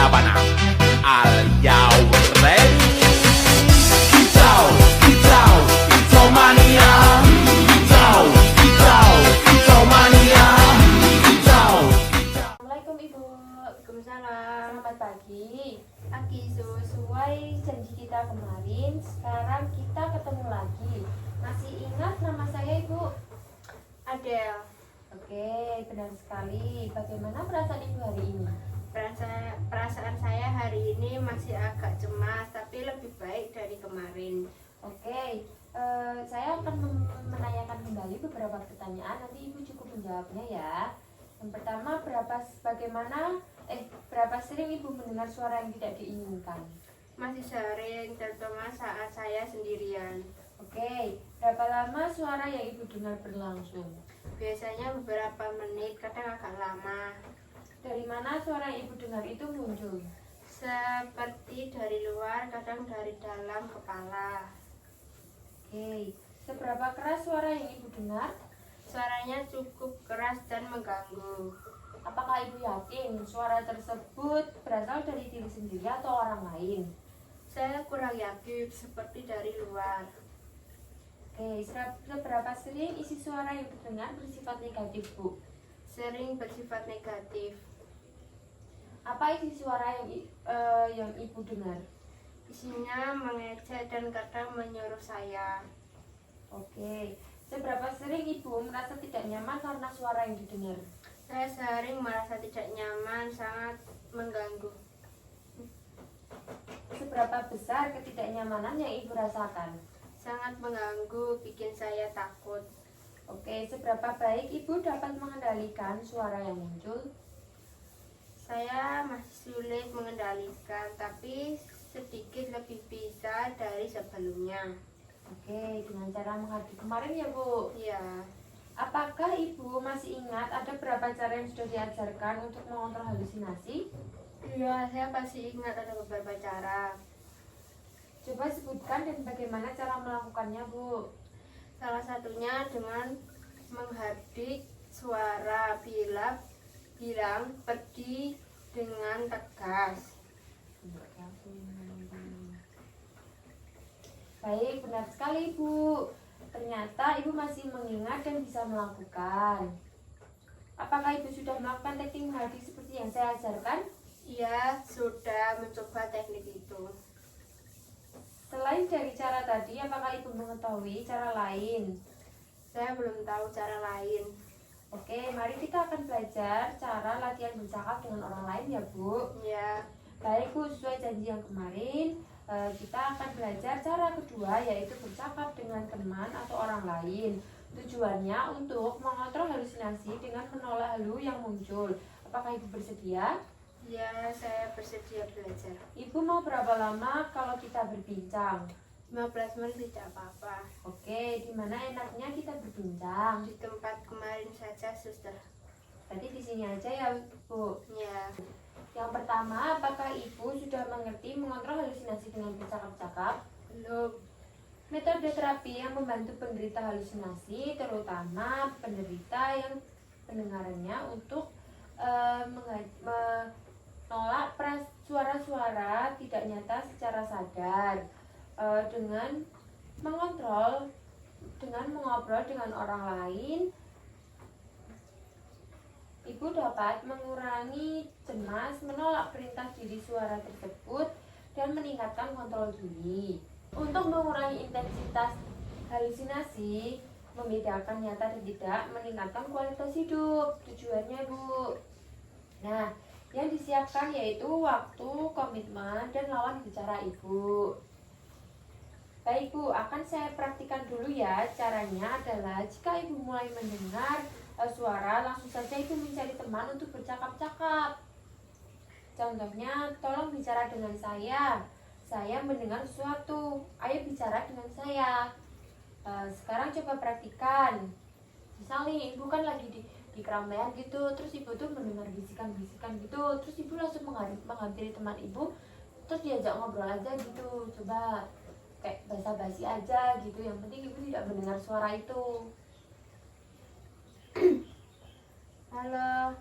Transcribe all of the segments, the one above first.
sabana. Are you ready? Kicau, kicau, kicau mania. Kicau, kicau, kicau mania. Kicau, kicau. Assalamualaikum Ibu. Waalaikumsalam. Selamat pagi. Sesuai janji kita kemarin, sekarang kita ketemu lagi. Masih ingat nama saya Ibu? Adel. Oke, benar sekali. Bagaimana perasaan Ibu hari ini? Perasaan saya hari ini masih agak cemas, tapi lebih baik dari kemarin. Oke, saya akan menanyakan kembali beberapa pertanyaan. Nanti Ibu cukup menjawabnya ya. Yang pertama, berapa sering Ibu mendengar suara yang tidak diinginkan? Masih sering, terutama saat saya sendirian. Oke, berapa lama suara yang Ibu dengar berlangsung? Biasanya beberapa menit, kadang agak lama. Dari mana suara yang Ibu dengar itu muncul? Seperti dari luar, kadang dari dalam kepala. Oke, seberapa keras suara yang Ibu dengar? Suaranya cukup keras dan mengganggu. Apakah Ibu yakin suara tersebut berasal dari diri sendiri atau orang lain? Saya kurang yakin, seperti dari luar. Oke, seberapa sering isi suara yang didengar bersifat negatif, Bu? Sering bersifat negatif. Apa isi suara yang Ibu dengar? Isinya mengejek dan kadang menyuruh saya. Oke, seberapa sering Ibu merasa tidak nyaman karena suara yang didengar? Saya sering merasa tidak nyaman, sangat mengganggu. Seberapa besar ketidaknyamanan yang Ibu rasakan? Sangat mengganggu, bikin saya takut. Oke, seberapa baik Ibu dapat mengendalikan suara yang muncul? Saya masih sulit mengendalikan, tapi sedikit lebih bisa dari sebelumnya. Oke, dengan cara menghadapi kemarin ya Bu. Ya, Apakah Ibu masih ingat ada berapa cara yang sudah diajarkan untuk mengontrol halusinasi? iya, saya pasti ingat ada beberapa cara. Coba sebutkan dan bagaimana cara melakukannya Bu. Salah satunya dengan menghadik suara bilang pergi dengan tegas. Baik, benar sekali Bu. Ternyata Ibu masih mengingat dan bisa melakukan. Apakah Ibu sudah melakukan teknik menghadik seperti yang saya ajarkan? Iya, sudah mencoba teknik itu. Selain dari cara tadi, apakah Ibu mengetahui cara lain? Saya belum tahu cara lain. Oke, mari kita akan belajar cara latihan bercakap dengan orang lain ya Bu. Ya, Baik Bu, sesuai janji yang kemarin, kita akan belajar cara kedua, yaitu bercakap dengan teman atau orang lain. Tujuannya untuk mengontrol halusinasi dengan menolak halu yang muncul. Apakah Ibu bersedia? ya, saya bersedia belajar. Ibu mau berapa lama kalau kita berbincang? 15 menit tidak apa-apa. Oke, di mana enaknya kita berbincang? Di tempat kemarin saja, suster. Tadi di sini aja ya Bu. Ya, Yang pertama, apakah Ibu sudah mengerti mengontrol halusinasi dengan bercakap-cakap? belum. Metode terapi yang membantu penderita halusinasi, terutama penderita yang pendengarannya untuk menolak suara-suara tidak nyata secara sadar, dengan mengontrol, dengan mengobrol dengan orang lain. Ibu dapat mengurangi cemas, menolak perintah diri suara tersebut, dan meningkatkan kontrol diri. Untuk mengurangi intensitas halusinasi, membedakan nyata dan tidak, meningkatkan kualitas hidup. Tujuannya Bu. Nah, yang disiapkan yaitu waktu, komitmen, dan lawan bicara Ibu. Baik Bu, akan saya praktikkan dulu ya. Caranya adalah jika Ibu mulai mendengar suara, langsung saja Ibu mencari teman untuk bercakap-cakap. Contohnya, tolong bicara dengan saya. Saya mendengar sesuatu. Ayo bicara dengan saya. Sekarang coba praktikan. Misal nih, Ibu kan lagi di keramaian gitu, terus Ibu tuh mendengar bisikan-bisikan gitu, terus Ibu langsung menghampiri teman Ibu, terus diajak ngobrol aja gitu. Coba kayak basa-basi aja gitu. Yang penting Ibu tidak mendengar suara itu. Halo,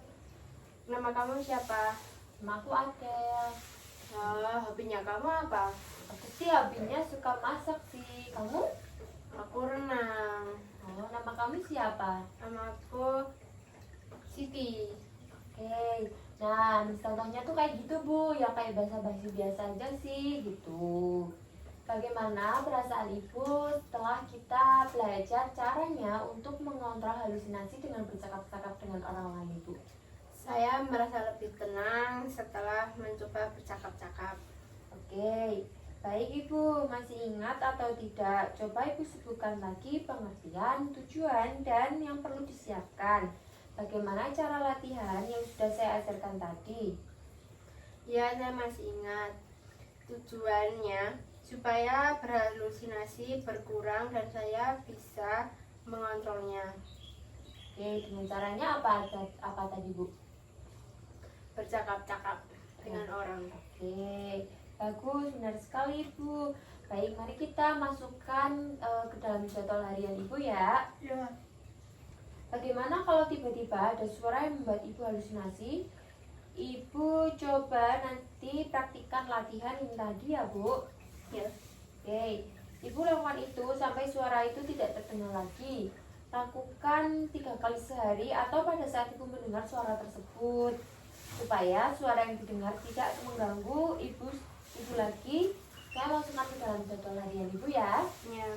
nama kamu siapa? Sama aku Adel. Hobinya kamu apa? Aku sih hobinya suka masak sih. Kamu? Aku renang. Oh, nama kamu siapa? Nama aku Siti. Oke. Nah, contohnya tuh kayak gitu, Bu. Ya kayak basa-basi biasa aja sih, gitu. Bagaimana perasaan Ibu setelah kita belajar caranya untuk mengontrol halusinasi dengan bercakap-cakap dengan orang lain, Bu? Saya merasa lebih tenang setelah mencoba bercakap-cakap. Oke, baik Ibu, masih ingat atau tidak? Coba Ibu sebutkan lagi pengertian, tujuan, dan yang perlu disiapkan. Bagaimana cara latihan yang sudah saya ajarkan tadi? Ya, saya masih ingat. Tujuannya supaya berhalusinasi berkurang dan saya bisa mengontrolnya. Oke, dengan caranya apa tadi, Bu? Bercakap-cakap dengan orang. Oke, bagus, benar sekali Ibu. Baik, mari kita masukkan ke dalam jadwal harian Ibu ya. Ya. Bagaimana kalau tiba-tiba ada suara yang membuat Ibu halusinasi? Ibu coba nanti praktikkan latihan ini tadi ya, Bu. Ya. Oke, Ibu lakukan itu sampai suara itu tidak terdengar lagi. Lakukan 3 kali sehari atau pada saat Ibu mendengar suara tersebut, supaya suara yang didengar tidak mengganggu Ibu lagi. Saya masukkan ke dalam jadwal harian Ibu ya. Ya.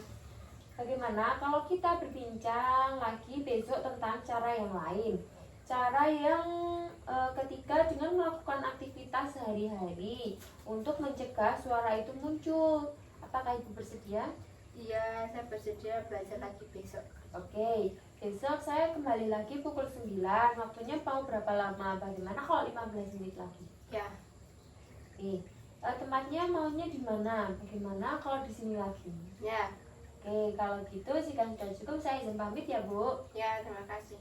Bagaimana kalau kita berbincang lagi besok tentang cara yang lain? Cara yang ketiga dengan melakukan aktivitas sehari-hari untuk mencegah suara itu muncul. Apakah Ibu bersedia? Iya, saya bersedia belajar lagi besok. Oke, besok saya kembali lagi pukul 9. Waktunya mau berapa lama? Bagaimana kalau 15 menit lagi? Ya. Oke, tempatnya maunya di mana? Bagaimana kalau di sini lagi? Ya. Oke, kalau gitu jika sudah cukup saya izin pamit ya, Bu. Ya, terima kasih.